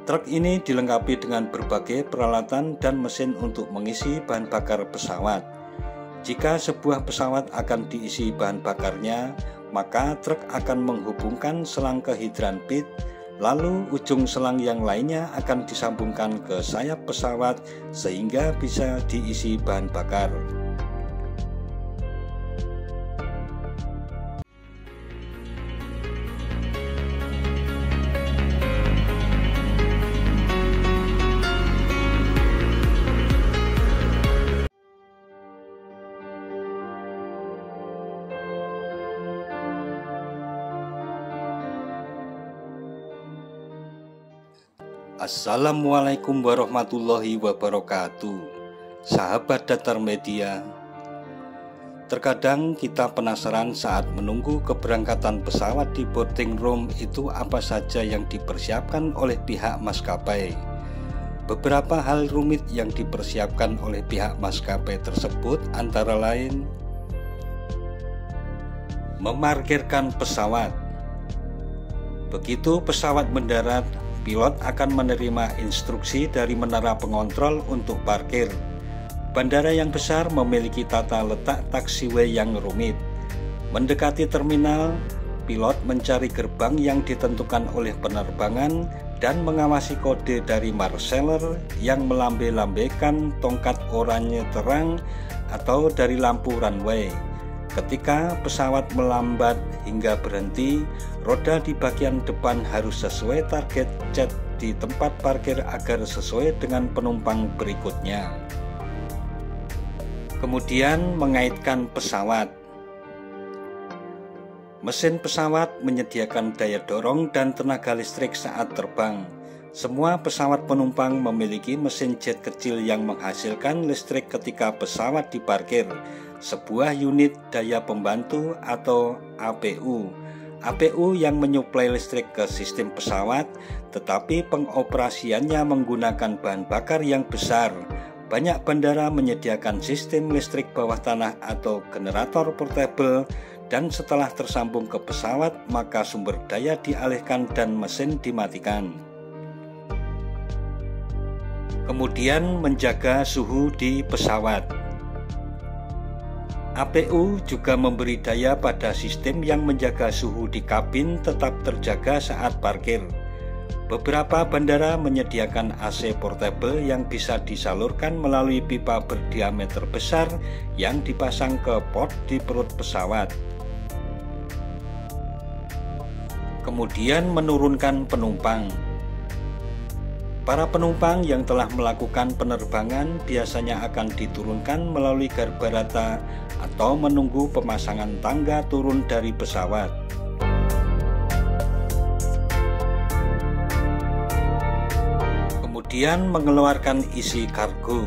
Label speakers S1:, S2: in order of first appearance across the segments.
S1: Truk ini dilengkapi dengan berbagai peralatan dan mesin untuk mengisi bahan bakar pesawat. Jika sebuah pesawat akan diisi bahan bakarnya, maka truk akan menghubungkan selang ke hidran pit, lalu ujung selang yang lainnya akan disambungkan ke sayap pesawat sehingga bisa diisi bahan bakar. Assalamualaikum warahmatullahi wabarakatuh. Sahabat Datar Media, terkadang kita penasaran saat menunggu keberangkatan pesawat di boarding room itu apa saja yang dipersiapkan oleh pihak maskapai. Beberapa hal rumit yang dipersiapkan oleh pihak maskapai tersebut antara lain: memarkirkan pesawat. Begitu pesawat mendarat, pilot akan menerima instruksi dari menara pengontrol untuk parkir. Bandara yang besar memiliki tata letak taxiway yang rumit. Mendekati terminal, pilot mencari gerbang yang ditentukan oleh penerbangan dan mengawasi kode dari marshaller yang melambai-lambaikan tongkat oranye terang atau dari lampu runway. Ketika pesawat melambat hingga berhenti, roda di bagian depan harus sesuai target cat di tempat parkir agar sesuai dengan penumpang berikutnya. Kemudian mengaitkan pesawat. Mesin pesawat menyediakan daya dorong dan tenaga listrik saat terbang. Semua pesawat penumpang memiliki mesin jet kecil yang menghasilkan listrik ketika pesawat diparkir, sebuah unit daya pembantu atau APU. APU yang menyuplai listrik ke sistem pesawat, tetapi pengoperasiannya menggunakan bahan bakar yang besar. Banyak bandara menyediakan sistem listrik bawah tanah atau generator portable, dan setelah tersambung ke pesawat, maka sumber daya dialihkan dan mesin dimatikan. Kemudian menjaga suhu di pesawat. APU juga memberi daya pada sistem yang menjaga suhu di kabin tetap terjaga saat parkir. Beberapa bandara menyediakan AC portable yang bisa disalurkan melalui pipa berdiameter besar yang dipasang ke port di perut pesawat. Kemudian menurunkan penumpang. Para penumpang yang telah melakukan penerbangan biasanya akan diturunkan melalui garbarata atau menunggu pemasangan tangga turun dari pesawat. Kemudian mengeluarkan isi kargo.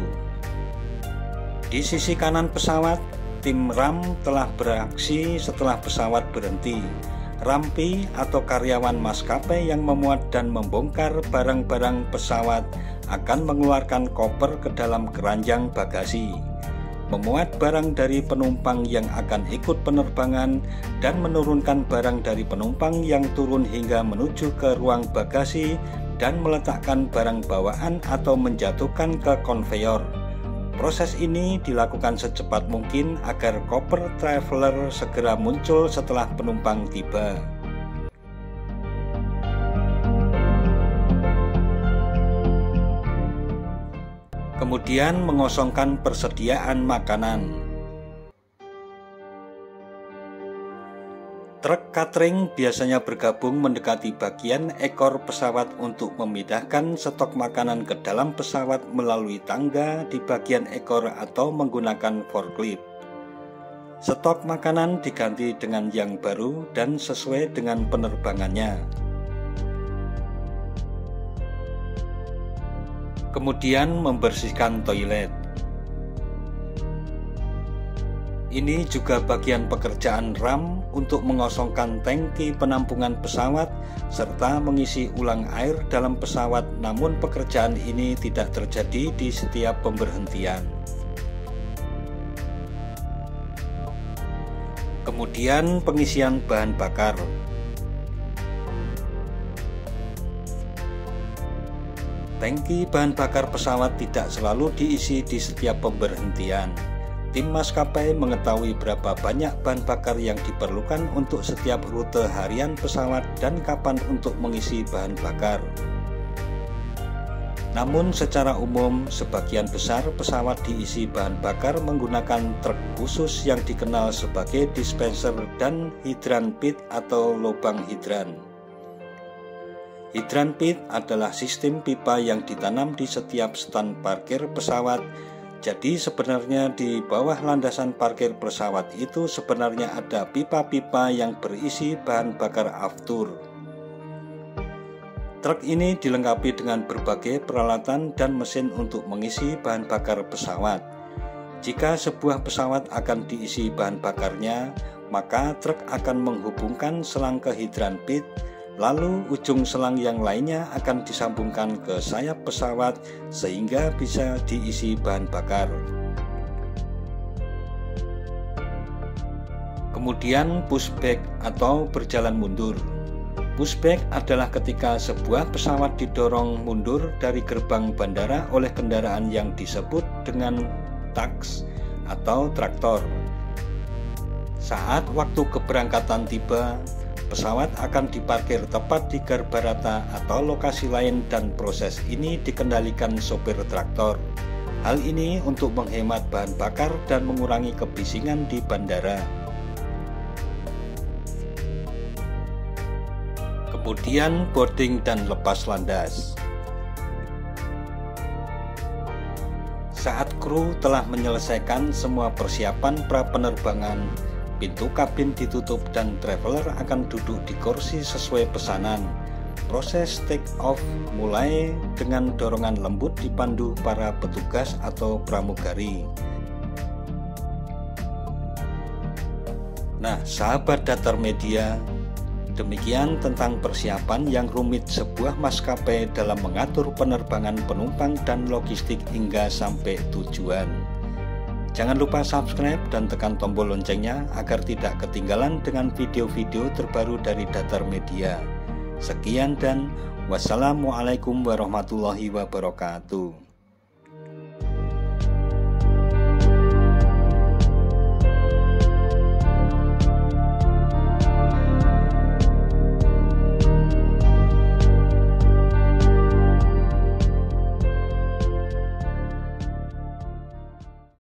S1: Di sisi kanan pesawat, tim RAM telah beraksi setelah pesawat berhenti. Rampi atau karyawan maskapai yang memuat dan membongkar barang-barang pesawat akan mengeluarkan koper ke dalam keranjang bagasi, memuat barang dari penumpang yang akan ikut penerbangan, dan menurunkan barang dari penumpang yang turun hingga menuju ke ruang bagasi dan meletakkan barang bawaan atau menjatuhkan ke konveyor. Proses ini dilakukan secepat mungkin agar koper traveler segera muncul setelah penumpang tiba. Kemudian mengosongkan persediaan makanan. Truk catering biasanya bergabung mendekati bagian ekor pesawat untuk memindahkan stok makanan ke dalam pesawat melalui tangga di bagian ekor atau menggunakan forklift. Stok makanan diganti dengan yang baru dan sesuai dengan penerbangannya. Kemudian membersihkan toilet. Ini juga bagian pekerjaan RAM untuk mengosongkan tangki penampungan pesawat serta mengisi ulang air dalam pesawat, namun pekerjaan ini tidak terjadi di setiap pemberhentian. Kemudian pengisian bahan bakar. Tangki bahan bakar pesawat tidak selalu diisi di setiap pemberhentian. Tim maskapai mengetahui berapa banyak bahan bakar yang diperlukan untuk setiap rute harian pesawat dan kapan untuk mengisi bahan bakar. Namun secara umum, sebagian besar pesawat diisi bahan bakar menggunakan truk khusus yang dikenal sebagai dispenser dan hidran pit atau lubang hidran. Hidran pit adalah sistem pipa yang ditanam di setiap stan parkir pesawat. Jadi sebenarnya di bawah landasan parkir pesawat itu sebenarnya ada pipa-pipa yang berisi bahan bakar aftur. Truk ini dilengkapi dengan berbagai peralatan dan mesin untuk mengisi bahan bakar pesawat. Jika sebuah pesawat akan diisi bahan bakarnya, maka truk akan menghubungkan selang ke hidran pit. Lalu ujung selang yang lainnya akan disambungkan ke sayap pesawat sehingga bisa diisi bahan bakar. Kemudian pushback atau berjalan mundur. Pushback adalah ketika sebuah pesawat didorong mundur dari gerbang bandara oleh kendaraan yang disebut dengan taks atau traktor. Saat waktu keberangkatan tiba, pesawat akan diparkir tepat di garbarata atau lokasi lain dan proses ini dikendalikan sopir traktor. Hal ini untuk menghemat bahan bakar dan mengurangi kebisingan di bandara. Kemudian boarding dan lepas landas. Saat kru telah menyelesaikan semua persiapan pra-penerbangan, pintu kabin ditutup dan traveler akan duduk di kursi sesuai pesanan. Proses take off mulai dengan dorongan lembut dipandu para petugas atau pramugari. Nah, sahabat Datar Media, demikian tentang persiapan yang rumit sebuah maskapai dalam mengatur penerbangan penumpang dan logistik hingga sampai tujuan. Jangan lupa subscribe dan tekan tombol loncengnya agar tidak ketinggalan dengan video-video terbaru dari Datar Media. Sekian dan wassalamualaikum warahmatullahi wabarakatuh.